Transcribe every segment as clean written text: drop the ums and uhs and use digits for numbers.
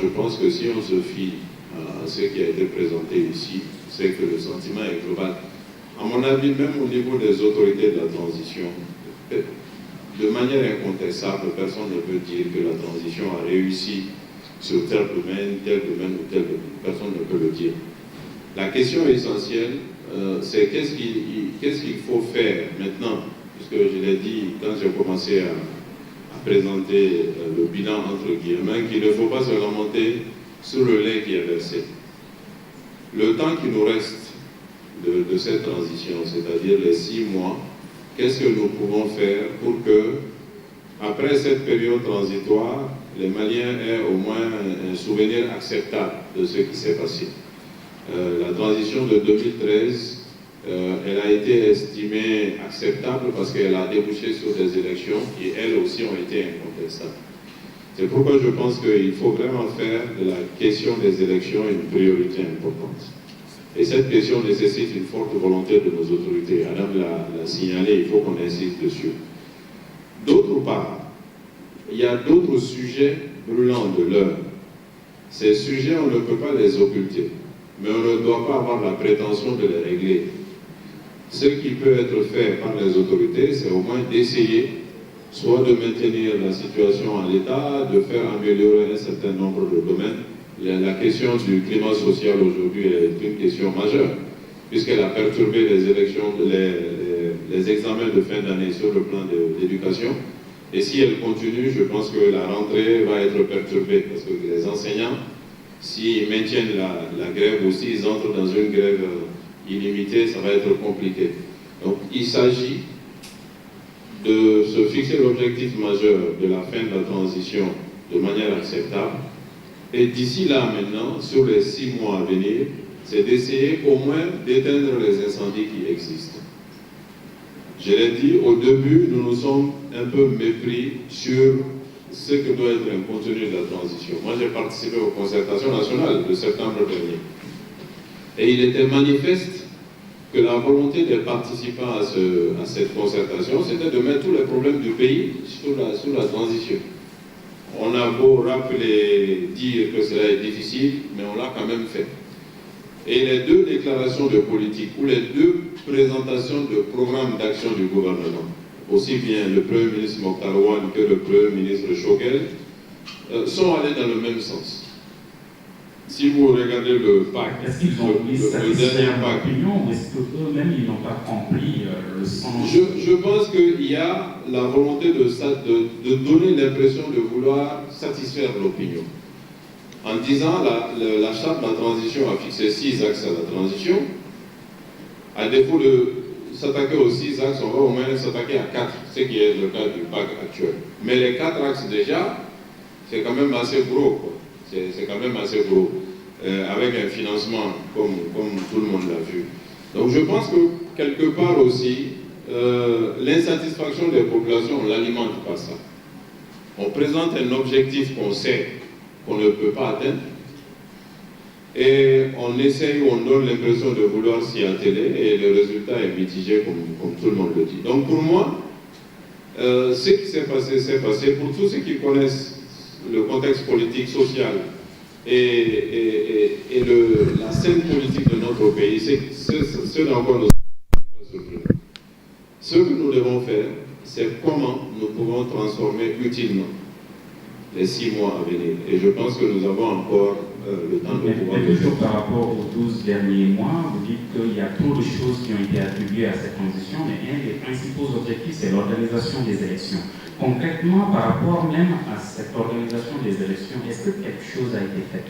je pense que si on se fie à ce qui a été présenté ici, c'est que le sentiment est global. À mon avis, même au niveau des autorités de la transition, de manière incontestable, personne ne peut dire que la transition a réussi sur tel domaine ou tel domaine. Personne ne peut le dire. La question essentielle, c'est qu'est-ce qu'il faut faire maintenant, puisque je l'ai dit quand j'ai commencé à présenter le bilan entre guillemets, qu'il ne faut pas se remonter sur le lait qui est versé. Le temps qui nous reste de cette transition, c'est-à-dire les 6 mois, qu'est-ce que nous pouvons faire pour que, après cette période transitoire, les Maliens aient au moins un souvenir acceptable de ce qui s'est passé. La transition de 2013, elle a été estimée acceptable parce qu'elle a débouché sur des élections qui, elles aussi, ont été incontestables. C'est pourquoi je pense qu'il faut vraiment faire de la question des élections une priorité importante. Et cette question nécessite une forte volonté de nos autorités. Adam l'a signalé, il faut qu'on insiste dessus. D'autre part, il y a d'autres sujets brûlants de l'heure. Ces sujets, on ne peut pas les occulter, mais on ne doit pas avoir la prétention de les régler. Ce qui peut être fait par les autorités, c'est au moins d'essayer soit de maintenir la situation en l'état, de faire améliorer un certain nombre de domaines. La question du climat social aujourd'hui est une question majeure, puisqu'elle a perturbé les élections, les examens de fin d'année sur le plan de l'éducation. Et si elle continue, je pense que la rentrée va être perturbée, parce que les enseignants, s'ils maintiennent la grève ou s'ils entrent dans une grève illimitée, ça va être compliqué. Donc il s'agit de se fixer l'objectif majeur de la fin de la transition de manière acceptable. Et d'ici là, maintenant, sur les 6 mois à venir, c'est d'essayer au moins d'éteindre les incendies qui existent. Je l'ai dit, au début, nous nous sommes un peu mépris sur ce que doit être un contenu de la transition. Moi, j'ai participé aux concertations nationales de septembre dernier. Et il était manifeste que la volonté des participants à cette concertation, c'était de mettre tous les problèmes du pays sous la transition. On a beau rappeler, dire que cela est difficile, mais on l'a quand même fait. Et les 2 déclarations de politique, ou les 2 présentations de programmes d'action du gouvernement, aussi bien le Premier ministre Mokhtar Ouane que le Premier ministre Choguel, sont allés dans le même sens. Si vous regardez le PAC, est-ce qu'ils ont mis satisfaire l'opinion ou est-ce qu'eux-mêmes ils n'ont pas compris le sens? Je pense qu'il y a la volonté de donner l'impression de vouloir satisfaire l'opinion. En disant la charte de la transition a fixé 6 axes à la transition. À défaut de s'attaquer aux 6 axes, on va au moins s'attaquer à 4, ce qui est le cas du PAC actuel. Mais les 4 axes déjà, c'est quand même assez gros, quoi. C'est quand même assez gros, avec un financement comme tout le monde l'a vu. Donc je pense que quelque part aussi, l'insatisfaction des populations, on l'alimente par ça. On présente un objectif qu'on sait qu'on ne peut pas atteindre, et on essaye ou on donne l'impression de vouloir s'y atteler, et le résultat est mitigé comme tout le monde le dit. Donc pour moi, ce qui s'est passé, c'est passé. Pour tous ceux qui connaissent le contexte politique, social et la scène politique de notre pays, c'est ce dans quoi nous sommes. Ce que nous devons faire, c'est comment nous pouvons transformer utilement les 6 mois à venir. Et je pense que nous avons encore le temps de pouvoir le faire. Par rapport aux 12 derniers mois, vous dites qu'il y a trop de choses qui ont été attribuées à cette transition, mais un des principaux objectifs, c'est l'organisation des élections. Concrètement, par rapport même à cette organisation des élections, est-ce que quelque chose a été fait?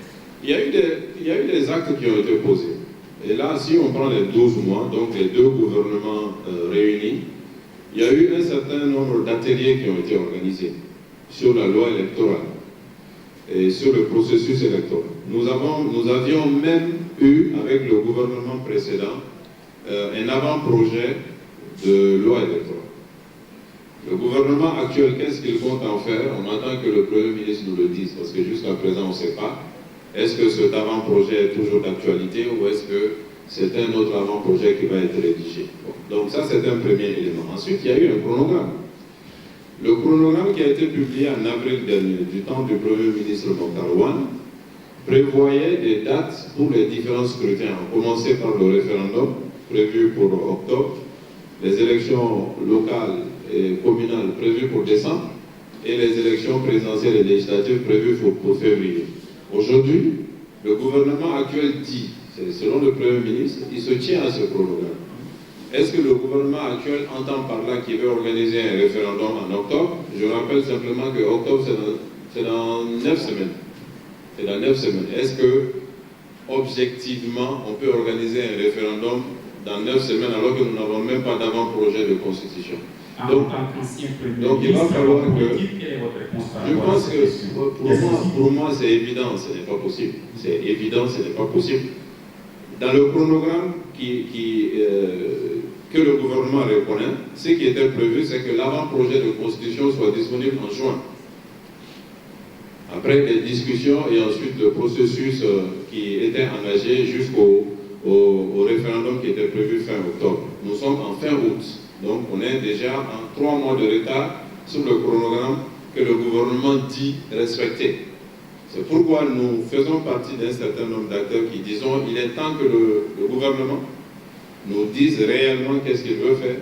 Il y a eu des actes qui ont été posés. Et là, si on prend les 12 mois, donc les 2 gouvernements réunis, il y a eu un certain nombre d'ateliers qui ont été organisés sur la loi électorale et sur le processus électoral. Nous avions même eu, avec le gouvernement précédent, un avant-projet de loi électorale. Le gouvernement actuel, qu'est-ce qu'il compte en faire? On attend que le Premier ministre nous le dise, parce que jusqu'à présent, on ne sait pas. Est-ce que cet avant-projet est toujours d'actualité ou est-ce que c'est un autre avant-projet qui va être rédigé? Bon. Donc ça, c'est un premier élément. Ensuite, il y a eu un chronogramme. Le chronogramme qui a été publié en avril dernier, du temps du Premier ministre Mokhtar Ouane, prévoyait des dates pour les différents scrutins. On commençait par le référendum prévu pour octobre, les élections locales et communales prévues pour décembre et les élections présidentielles et législatives prévues pour février. Aujourd'hui, le gouvernement actuel dit, selon le Premier ministre, il se tient à ce chronogramme. Est-ce que le gouvernement actuel entend par là qu'il veut organiser un référendum en octobre? Je rappelle simplement que octobre, c'est dans 9 semaines. C'est dans 9 semaines. Est-ce que, objectivement, on peut organiser un référendum dans 9 semaines alors que nous n'avons même pas d'avant-projet de constitution? Donc il va falloir que... Je pense que pour moi c'est évident, ce n'est pas possible. C'est évident, ce n'est pas possible. Dans le chronogramme que le gouvernement reconnaît, ce qui était prévu, c'est que l'avant-projet de constitution soit disponible en juin. Après des discussions et ensuite le processus qui était engagé jusqu'au référendum qui était prévu fin octobre. Nous sommes en fin août. Donc on est déjà en 3 mois de retard sur le chronogramme que le gouvernement dit respecter. C'est pourquoi nous faisons partie d'un certain nombre d'acteurs qui disons il est temps que le gouvernement nous dise réellement qu'est-ce qu'il veut faire,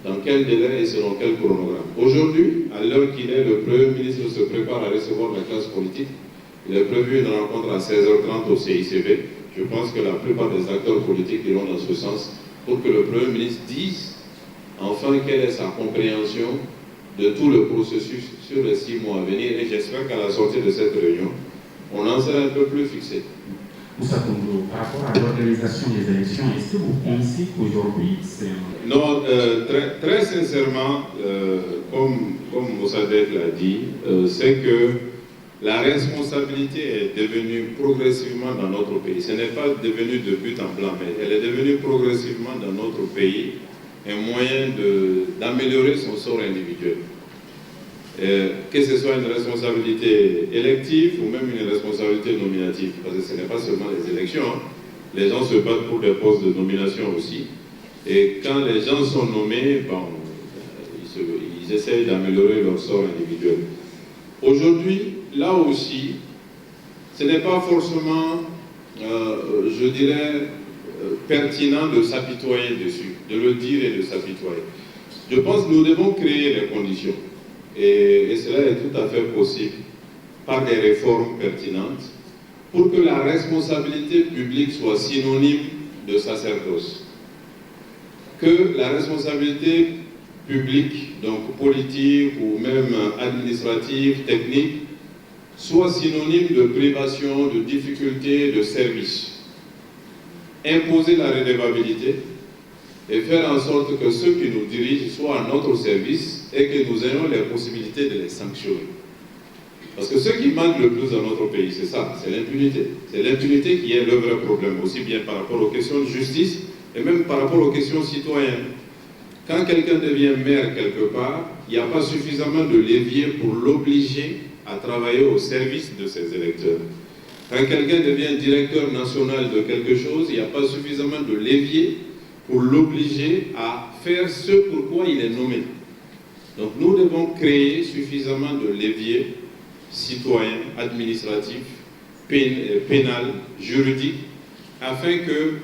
dans quel délai et selon quel chronogramme. Aujourd'hui, à l'heure qu'il est, le Premier ministre se prépare à recevoir la classe politique. Il est prévu une rencontre à 16h30 au CICB. Je pense que la plupart des acteurs politiques iront dans ce sens pour que le Premier ministre dise enfin quelle est sa compréhension de tout le processus sur les 6 mois à venir. Et j'espère qu'à la sortie de cette réunion, on en sera un peu plus fixé. Moussa Tondo, par rapport à l'organisation des élections, est-ce que vous pensez qu'aujourd'hui c'est... Non, très sincèrement, comme Moussadef l'a dit, c'est que la responsabilité est devenue progressivement dans notre pays. Ce n'est pas devenu de but en blanc, mais elle est devenue progressivement dans notre pays un moyen d'améliorer son sort individuel. Que ce soit une responsabilité élective ou même une responsabilité nominative, parce que ce n'est pas seulement les élections, hein. Les gens se battent pour des postes de nomination aussi. Et quand les gens sont nommés, bon, ils essayent d'améliorer leur sort individuel. Aujourd'hui, là aussi, ce n'est pas forcément, je dirais, pertinent de s'apitoyer dessus, de le dire et de s'apitoyer. Je pense que nous devons créer les conditions. Et cela est tout à fait possible par des réformes pertinentes pour que la responsabilité publique soit synonyme de sacerdoce. Que la responsabilité publique, donc politique ou même administrative, technique, soit synonyme de privation, de difficulté, de service. Imposer la redevabilité et faire en sorte que ceux qui nous dirigent soient à notre service et que nous ayons les possibilités de les sanctionner. Parce que ce qui manque le plus dans notre pays, c'est ça, c'est l'impunité. C'est l'impunité qui est le vrai problème, aussi bien par rapport aux questions de justice et même par rapport aux questions citoyennes. Quand quelqu'un devient maire quelque part, il n'y a pas suffisamment de levier pour l'obliger à travailler au service de ses électeurs. Quand quelqu'un devient directeur national de quelque chose, il n'y a pas suffisamment de levier pour l'obliger à faire ce pourquoi il est nommé. Donc nous devons créer suffisamment de leviers citoyens, administratifs, pénal, juridiques, afin que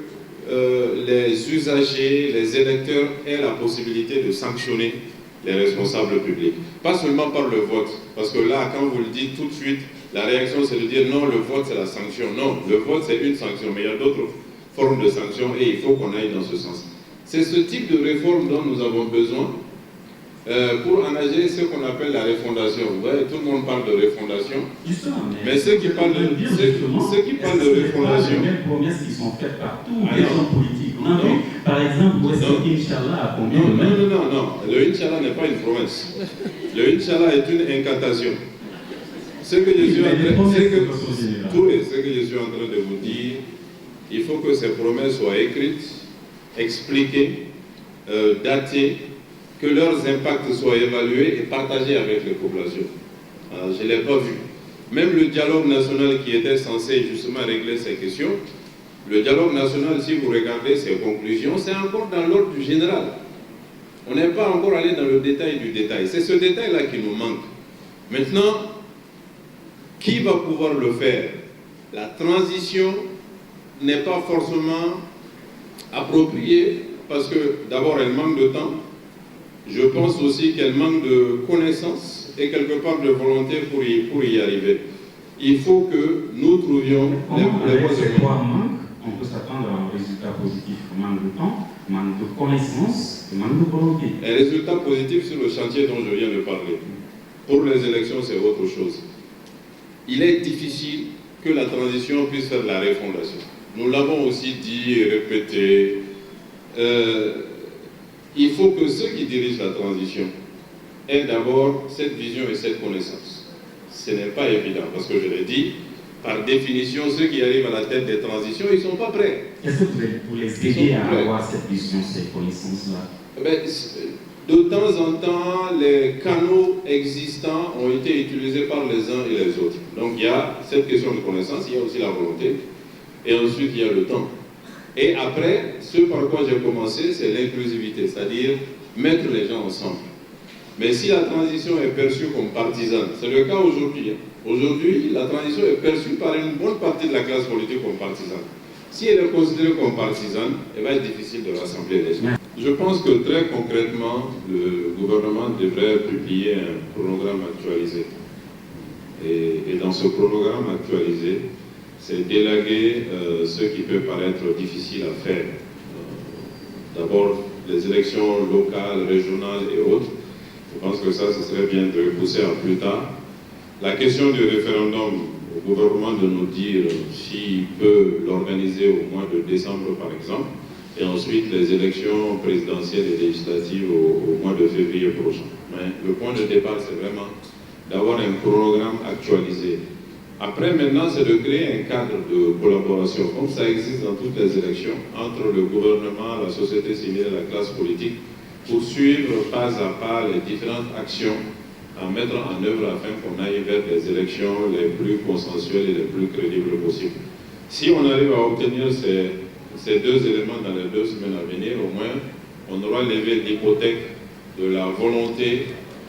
les usagers, les électeurs aient la possibilité de sanctionner les responsables publics. Pas seulement par le vote, parce que là, quand vous le dites tout de suite, la réaction c'est de dire non, le vote c'est la sanction. Non, le vote c'est une sanction, mais il y a d'autres formes de sanctions et il faut qu'on aille dans ce sens. C'est ce type de réforme dont nous avons besoin pour engager ce qu'on appelle la refondation. Vous voyez, tout le monde parle de refondation. Mais ceux qui parlent de refondation... Les promesses qui sont faites par tous les gens politiques. Non. Par exemple, où est-ce que Inch'Allah a combien de mains? Non. Le Inch'Allah n'est pas une promesse. Le Inch'Allah est une incantation. Ce que je suis en train de vous dire, il faut que ces promesses soient écrites, expliquées, datées, que leurs impacts soient évalués et partagés avec les populations. Alors, je ne l'ai pas vu. Même le dialogue national qui était censé justement régler ces questions, le dialogue national, si vous regardez ses conclusions, c'est encore dans l'ordre du général. On n'est pas encore allé dans le détail du détail. C'est ce détail-là qui nous manque. Maintenant, qui va pouvoir le faire? la transition n'est pas forcément appropriée parce que d'abord elle manque de temps. Je pense aussi qu'elle manque de connaissances et quelque part de volonté pour y arriver. Il faut que nous trouvions les voies. Ces trois manques, on peut s'attendre à un résultat positif. Manque de temps, manque de connaissances, manque de volonté. Un résultat positif sur le chantier dont je viens de parler. Pour les élections, c'est autre chose. Il est difficile que la transition puisse faire la refondation. Nous l'avons aussi dit et répété. Il faut que ceux qui dirigent la transition aient d'abord cette vision et cette connaissance. Ce n'est pas évident, parce que je l'ai dit, par définition, ceux qui arrivent à la tête des transitions, ils ne sont pas prêts. Est-ce que vous les aider à avoir cette vision, cette connaissance-là? De temps en temps, les canaux existants ont été utilisés par les uns et les autres. Donc il y a cette question de connaissance, il y a aussi la volonté, et ensuite il y a le temps. Et après, ce par quoi j'ai commencé, c'est l'inclusivité, c'est-à-dire mettre les gens ensemble. Mais si la transition est perçue comme partisane, c'est le cas aujourd'hui. Aujourd'hui, la transition est perçue par une bonne partie de la classe politique comme partisane. Si elle est considérée comme partisane, il va être difficile de rassembler les gens. Je pense que très concrètement, le gouvernement devrait publier un programme actualisé. Et dans ce programme actualisé, c'est d'élaguer ce qui peut paraître difficile à faire. D'abord, les élections locales, régionales et autres. Je pense que ça, ce serait bien de repousser à plus tard. La question du référendum, au gouvernement de nous dire s'il peut l'organiser au mois de décembre, par exemple, et ensuite les élections présidentielles et législatives au mois de février prochain. Mais le point de départ, c'est vraiment d'avoir un programme actualisé. Après, maintenant, c'est de créer un cadre de collaboration, comme ça existe dans toutes les élections, entre le gouvernement, la société civile et la classe politique, pour suivre pas à pas les différentes actions à mettre en œuvre afin qu'on aille vers des élections les plus consensuelles et les plus crédibles possibles. Si on arrive à obtenir ces deux éléments dans les 2 semaines à venir, au moins, on aura levé l'hypothèque de la volonté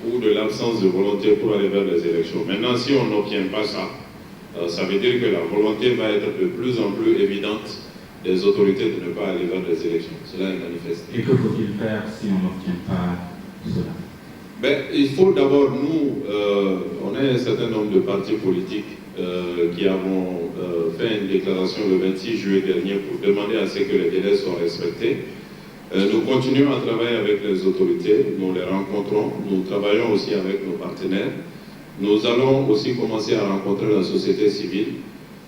ou de l'absence de volonté pour aller vers les élections. Maintenant, si on n'obtient pas ça, ça veut dire que la volonté va être de plus en plus évidente des autorités de ne pas aller vers les élections. Cela est manifeste. Et que faut-il faire si on n'obtient pas cela? Il faut d'abord, nous, on a un certain nombre de partis politiques qui avons fait une déclaration le 26 juillet dernier pour demander à ce que les délais soient respectés. Nous continuons à travailler avec les autorités, nous les rencontrons, nous travaillons aussi avec nos partenaires. Nous allons aussi commencer à rencontrer la société civile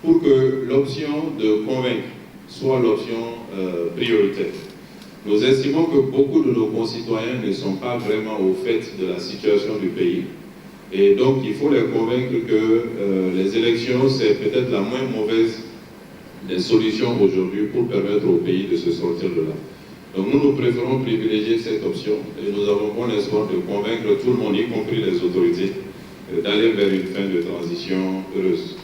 pour que l'option de convaincre soit l'option prioritaire. Nous estimons que beaucoup de nos concitoyens ne sont pas vraiment au fait de la situation du pays. Et donc, il faut les convaincre que les élections, c'est peut-être la moins mauvaise des solutions aujourd'hui pour permettre au pays de se sortir de là. Donc, nous préférons privilégier cette option et nous avons bon espoir de convaincre tout le monde, y compris les autorités, d'aller vers une fin de transition heureuse.